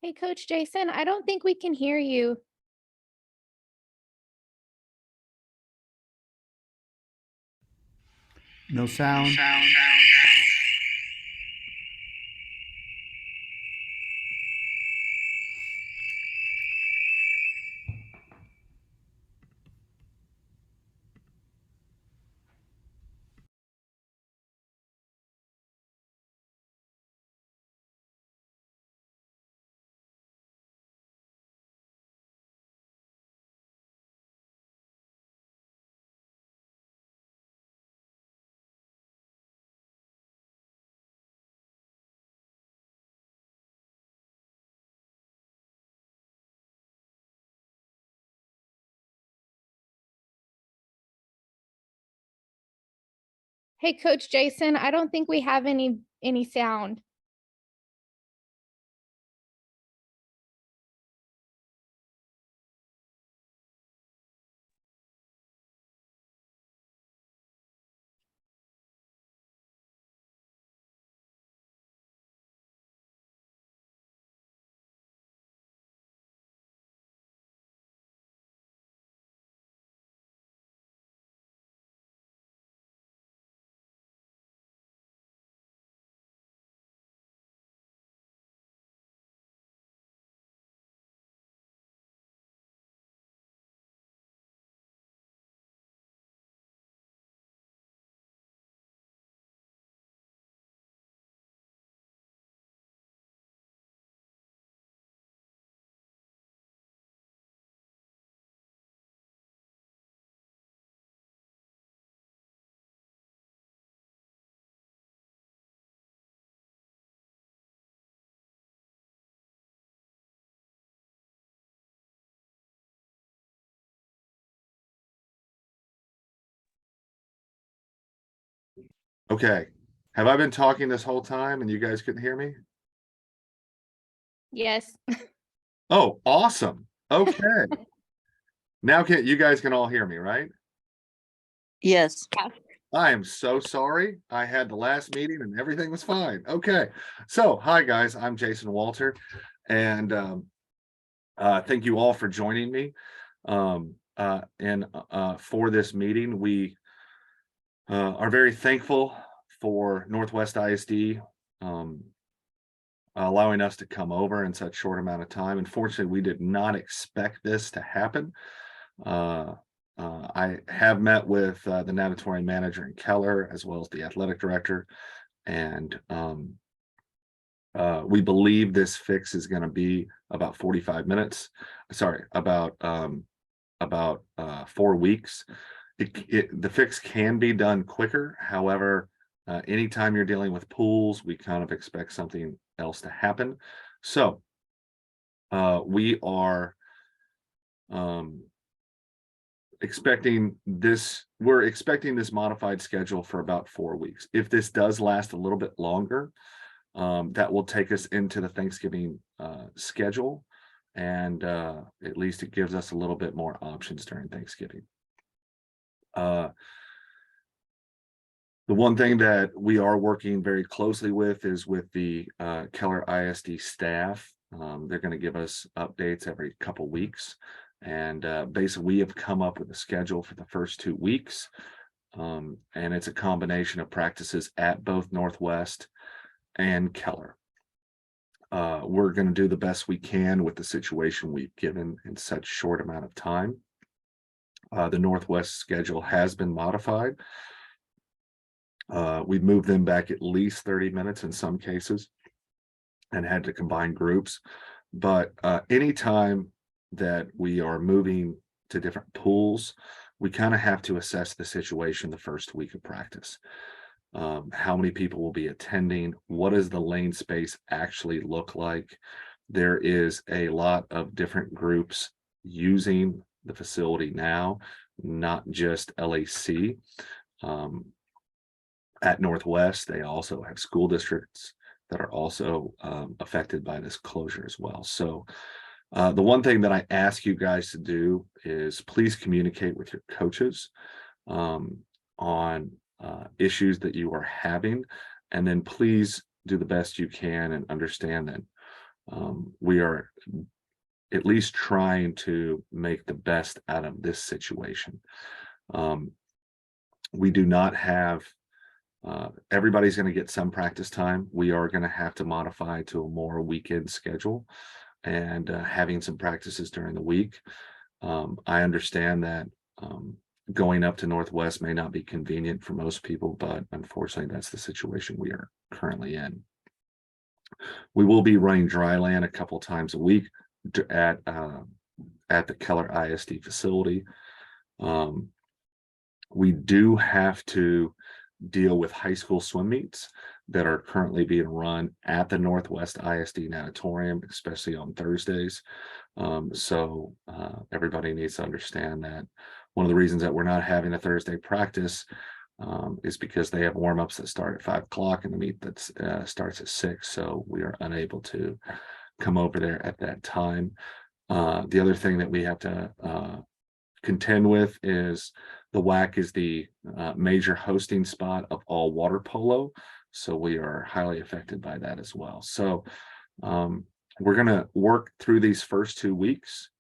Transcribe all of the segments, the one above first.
Hey, Coach Jason, I don't think we can hear you. No sound. Hey, Coach Jason, I don't think we have any sound. Okay. Have I been talking this whole time and you guys couldn't hear me? Yes. Oh, awesome. Okay. Now you guys can all hear me, right? Yes. I am so sorry. I had the last meeting and everything was fine. Okay. So, hi guys, I'm Jason Walter, and thank you all for joining me. For this meeting, we are very thankful for Northwest ISD allowing us to come over in such short amount of time. Unfortunately, we did not expect this to happen. I have met with the natatorium manager in Keller, as well as the athletic director, and we believe this fix is going to be about 45 minutes. Sorry, about 4 weeks. The fix can be done quicker. However, anytime you're dealing with pools, we kind of expect something else to happen. So we are expecting this. We're expecting this modified schedule for about 4 weeks. If this does last a little bit longer, that will take us into the Thanksgiving schedule, and at least it gives us a little bit more options during Thanksgiving. The one thing that we are working very closely with is with the Keller ISD staff. They're going to give us updates every couple weeks. And basically, we have come up with a schedule for the first 2 weeks. And it's a combination of practices at both Northwest and Keller. We're going to do the best we can with the situation we've given in such a short amount of time. The Northwest schedule has been modified. We've moved them back at least 30 minutes in some cases and had to combine groups. But anytime that we are moving to different pools, we kind of have to assess the situation the first week of practice. how many people will be attending, what does the lane space actually look like. There is a lot of different groups using the facility now, not just LAC. At Northwest, they also have school districts that are also affected by this closure as well. So the one thing that I ask you guys to do is please communicate with your coaches on issues that you are having, and then please do the best you can and understand that we are at least trying to make the best out of this situation. We do not have everybody's going to get some practice time. We are going to have to modify to a more weekend schedule and having some practices during the week. I understand that going up to Northwest may not be convenient for most people, but unfortunately, that's the situation we are currently in. We will be running Dryland a couple times a week at the Keller ISD facility. We do have to deal with high school swim meets that are currently being run at the Northwest ISD natatorium, especially on Thursdays. So everybody needs to understand that one of the reasons that we're not having a Thursday practice is because they have warm-ups that start at 5 o'clock and the meet that starts at 6. So we are unable to come over there at that time. The other thing that we have to contend with is the WAC is the major hosting spot of all water polo. So we are highly affected by that as well. So we're going to work through these first 2 weeks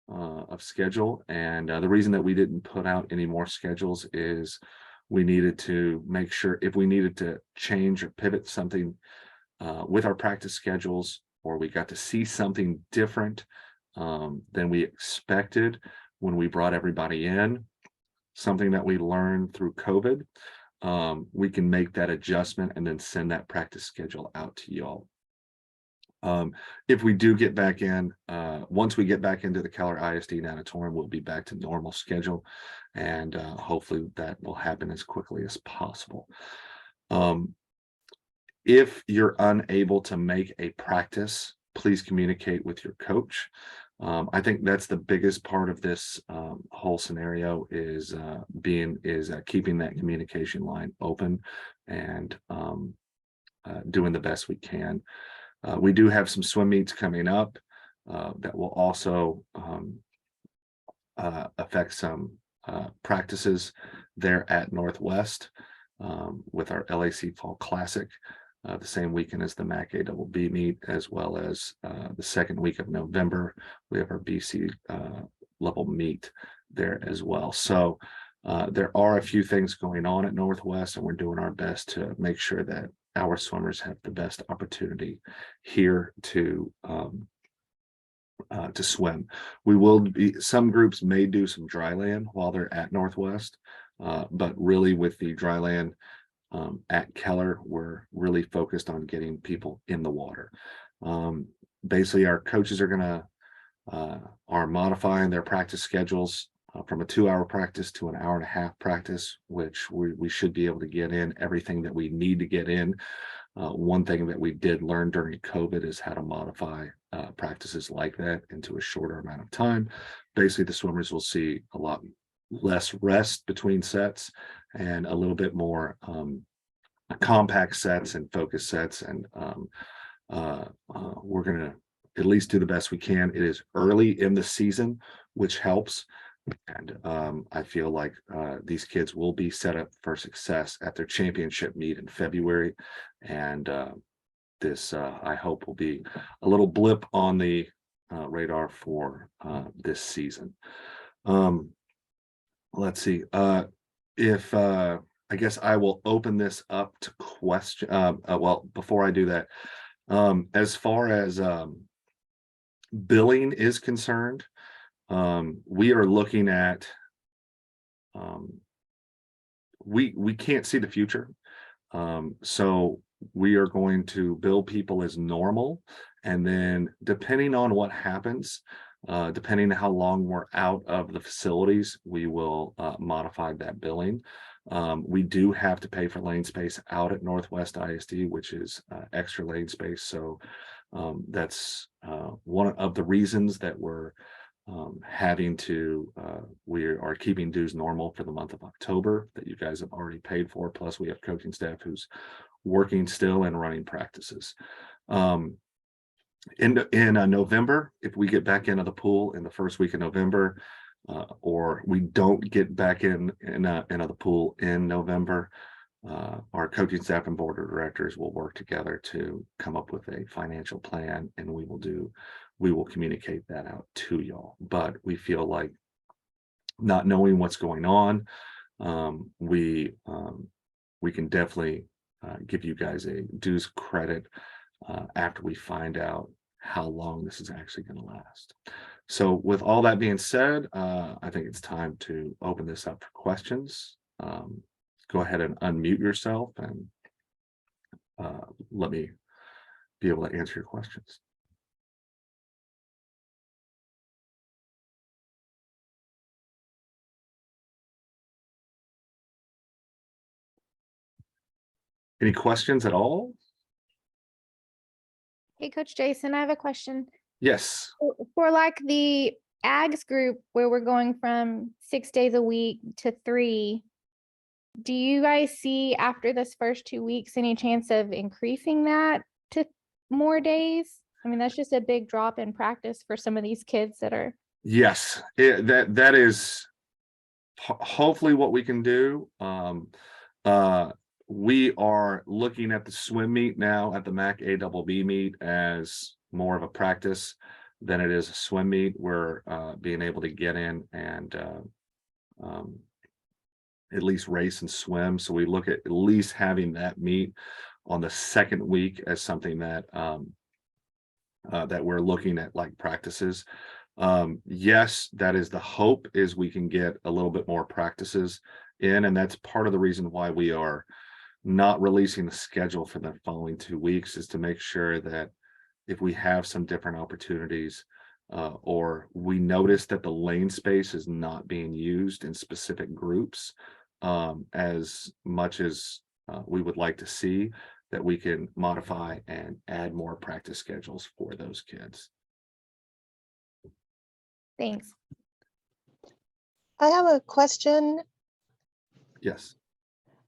of schedule. And the reason that we didn't put out any more schedules is we needed to make sure if we needed to change or pivot something with our practice schedules, or we got to see something different than we expected when we brought everybody in, something that we learned through COVID, we can make that adjustment and then send that practice schedule out to y'all. If we do get back in, once we get back into the Keller ISD natatorium, we'll be back to normal schedule, and hopefully that will happen as quickly as possible. If you're unable to make a practice, please communicate with your coach. I think that's the biggest part of this whole scenario is keeping that communication line open and doing the best we can. We do have some swim meets coming up that will also affect some practices there at Northwest with our LAC Fall Classic. The same weekend as the MAC ABB meet, as well as the second week of November, we have our BC level meet there as well. So there are a few things going on at Northwest, and we're doing our best to make sure that our swimmers have the best opportunity here to swim. We will be, some groups may do some Dryland while they're at Northwest, but really with the Dryland at Keller, we're really focused on getting people in the water. Basically, our coaches are modifying their practice schedules from a 2-hour practice to an 1.5-hour practice, which we should be able to get in everything that we need to get in. One thing that we did learn during COVID is how to modify practices like that into a shorter amount of time. Basically, the swimmers will see a lot less rest between sets and a little bit more compact sets and focus sets, and we're going to at least do the best we can. It is early in the season, which helps, and I feel like these kids will be set up for success at their championship meet in February, and this I hope will be a little blip on the radar for this season. Let's see. If I guess I will open this up to question. Well, before I do that, as far as billing is concerned, we are looking at. We can't see the future, so we are going to bill people as normal, and then depending on what happens. Depending on how long we're out of the facilities, we will modify that billing. We do have to pay for lane space out at Northwest ISD, which is extra lane space. So that's one of the reasons that we're having to, we are keeping dues normal for the month of October that you guys have already paid for. Plus we have coaching staff who's working still and running practices. In November, if we get back into the pool in the first week of November, or we don't get back into the pool in November, our coaching staff and board of directors will work together to come up with a financial plan, and we will communicate that out to y'all. But we feel like, not knowing what's going on, we can definitely give you guys a dues credit after we find out how long this is actually going to last. So with all that being said, I think it's time to open this up for questions. Go ahead and unmute yourself and let me be able to answer your questions. Any questions at all? Hey, Coach Jason, I have a question. Yes. For like the AGS group where we're going from 6 days a week to 3, do you guys see after this first 2 weeks any chance of increasing that to more days? I mean, that's just a big drop in practice for some of these kids that are. Yes, that is hopefully what we can do. We are looking at the swim meet now at the MAC ABB meet as more of a practice than it is a swim meet. We're being able to get in and at least race and swim. So we look at least having that meet on the second week as something that that we're looking at, like practices. Yes, that is the hope, is we can get a little bit more practices in, and that's part of the reason why we are not releasing the schedule for the following 2 weeks, is to make sure that if we have some different opportunities or we notice that the lane space is not being used in specific groups as much as we would like to see, that we can modify and add more practice schedules for those kids. Thanks. I have a question. Yes.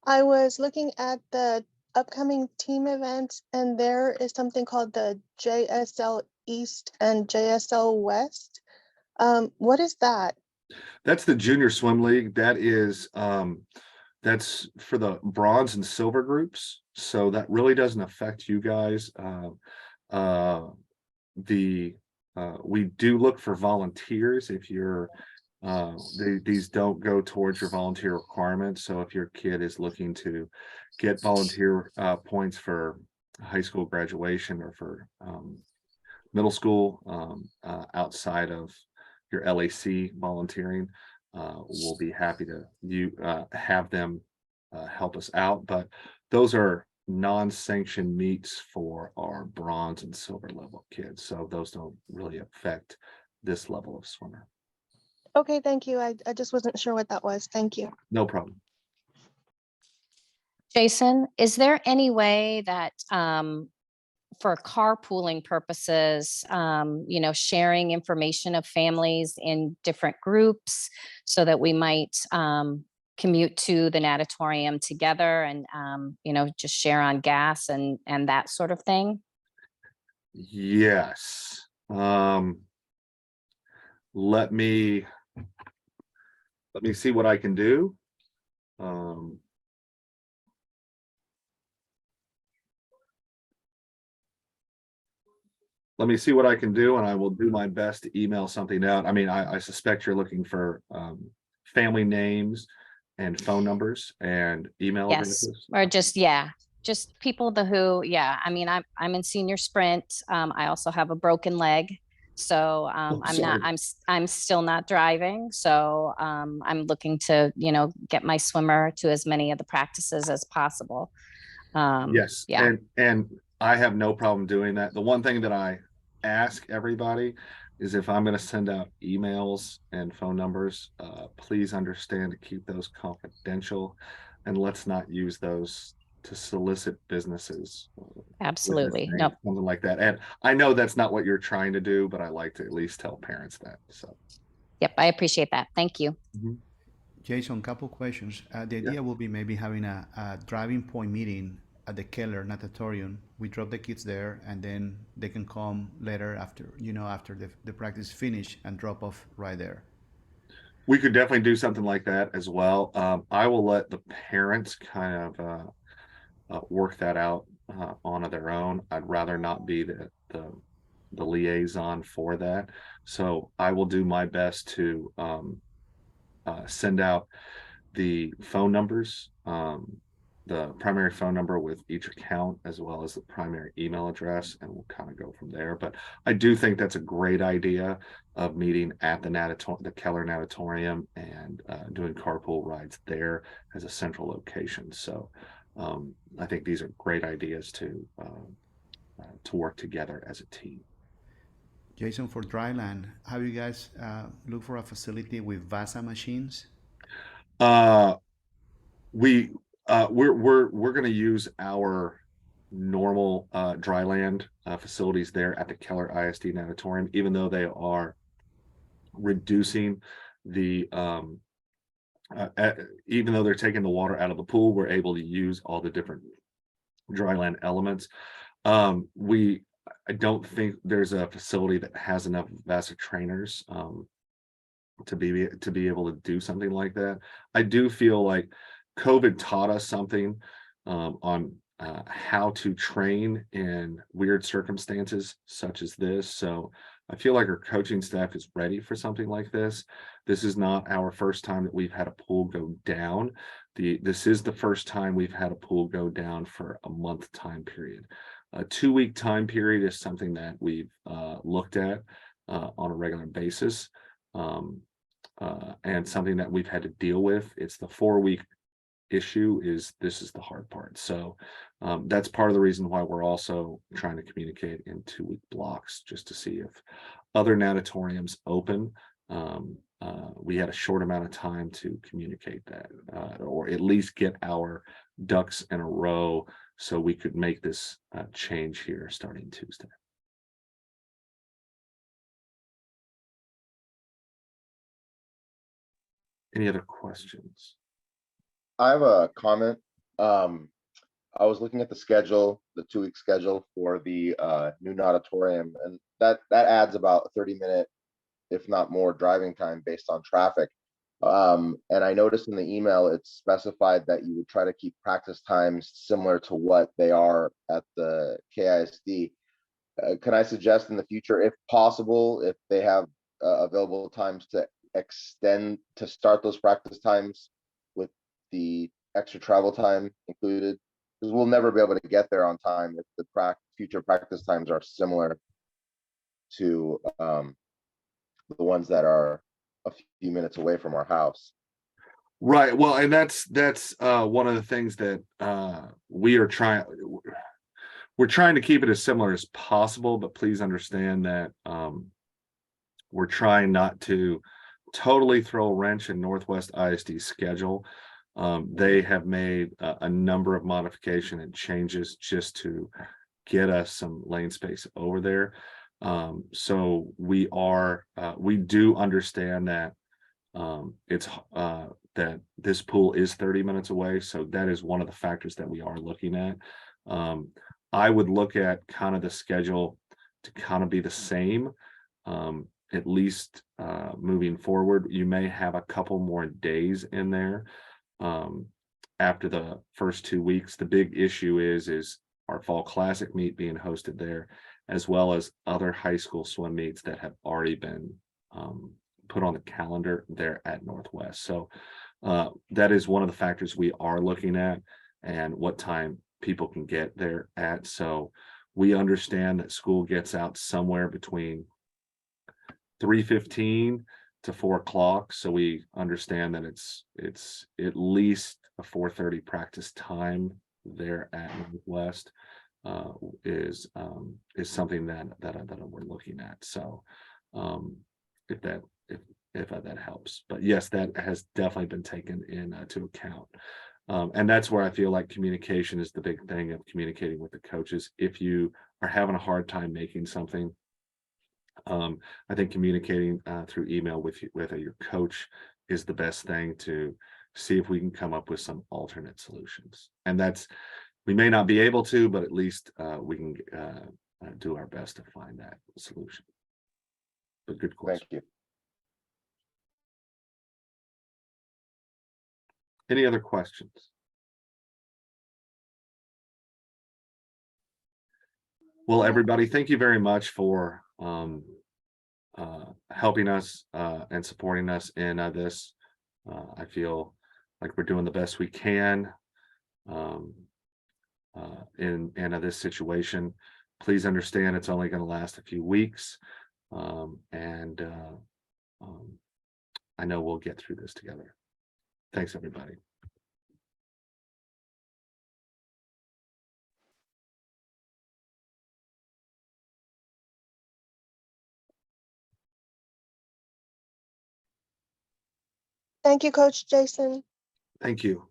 I was looking at the upcoming team events, and there is something called the JSL East and JSL West. What is that? That's the junior swim league. That is that's for the bronze and silver groups, so that really doesn't affect you guys. We do look for volunteers if you're these don't go towards your volunteer requirements. So if your kid is looking to get volunteer points for high school graduation or for middle school outside of your LAC volunteering, we'll be happy to have them help us out. But those are non-sanctioned meets for our bronze and silver level kids, so those don't really affect this level of swimmer. Okay, thank you. I just wasn't sure what that was. Thank you. No problem. Jason, is there any way that for carpooling purposes, sharing information of families in different groups so that we might commute to the natatorium together and, just share on gas and that sort of thing? Yes. Let me see what I can do. Let me see what I can do, and I will do my best to email something out. I mean, I suspect you're looking for family names and phone numbers and email Yes, addresses. or just people I mean, I'm in senior sprint. I also have a broken leg. So I'm still not driving. So I'm looking to, get my swimmer to as many of the practices as possible. Yes. Yeah. And I have no problem doing that. The one thing that I ask everybody is if I'm going to send out emails and phone numbers, please understand to keep those confidential, and let's not use those to solicit businesses. With this Absolutely. thing, Nope. something like that. And I know that's not what you're trying to do, but I like to at least tell parents that. So, Yep. I appreciate that. Thank you. Jason, couple questions. The idea will be maybe having a driving point meeting at the Keller natatorium. We drop the kids there, and then they can come later after, after the practice finish and drop off right there. we could definitely do something like that as well. I will let the parents kind of work that out on their own. I'd rather not be the liaison for that. So I will do my best to send out the phone numbers, the primary phone number with each account, as well as the primary email address, and we'll kind of go from there. But I do think that's a great idea of meeting at the Keller Natatorium and doing carpool rides there as a central location. So I think these are great ideas to work together as a team. Jason, for Dryland, have you guys looked for a facility with VASA machines? We're going to use our normal Dryland facilities there at the Keller ISD natatorium, even though they are reducing the even though they're taking the water out of the pool, we're able to use all the different Dryland elements. I don't think there's a facility that has enough VASA trainers to be able to do something like that. I do feel like COVID taught us something on how to train in weird circumstances such as this. So I feel like our coaching staff is ready for something like this. This is not our first time that we've had a pool go down. This is the first time we've had a pool go down for a month time period. A 2-week time period is something that we've looked at on a regular basis. And something that we've had to deal with. It's the 4-week issue. This is the hard part. So that's part of the reason why we're also trying to communicate in 2-week blocks, just to see if other natatoriums open. We had a short amount of time to communicate that, or at least get our ducks in a row so we could make this change here starting Tuesday. Any other questions? I have a comment. I was looking at the schedule, the 2-week schedule for the new natatorium, and that adds about a 30-minute, if not more, driving time based on traffic. And I noticed in the email it's specified that you would try to keep practice times similar to what they are at the KISD. Can I suggest in the future, if possible, if they have available times, to extend to start those practice times with the extra travel time included? Because we'll never be able to get there on time if the future practice times are similar to the ones that are a few minutes away from our house. Right. Well, and that's one of the things that we're trying to keep it as similar as possible, but please understand that we're trying not to totally throw a wrench in Northwest ISD's schedule. They have made a number of modification and changes just to get us some lane space over there. So we do understand that that this pool is 30 minutes away. So that is one of the factors that we are looking at. I would look at kind of the schedule to kind of be the same, at least moving forward. You may have a couple more days in there after the first 2 weeks. The big issue is our fall classic meet being hosted there, as well as other high school swim meets that have already been put on the calendar there at Northwest. So that is one of the factors we are looking at, and what time people can get there at. So we understand that school gets out somewhere between 3:15 to 4 o'clock. So we understand that it's at least a 4:30 practice time there at Northwest is something that we're looking at. So If that helps, but yes, that has definitely been taken into account. And that's where I feel like communication is the big thing of communicating with the coaches. If you are having a hard time making something, I think communicating through email with your coach is the best thing to see if we can come up with some alternate solutions. And we may not be able to, but at least we can do our best to find that solution. But good question. Thank you. Any other questions? Well, everybody, thank you very much for helping us and supporting us in this. I feel like we're doing the best we can in this situation. Please understand it's only going to last a few weeks, and I know we'll get through this together. Thanks, everybody. Thank you, Coach Jason. Thank you.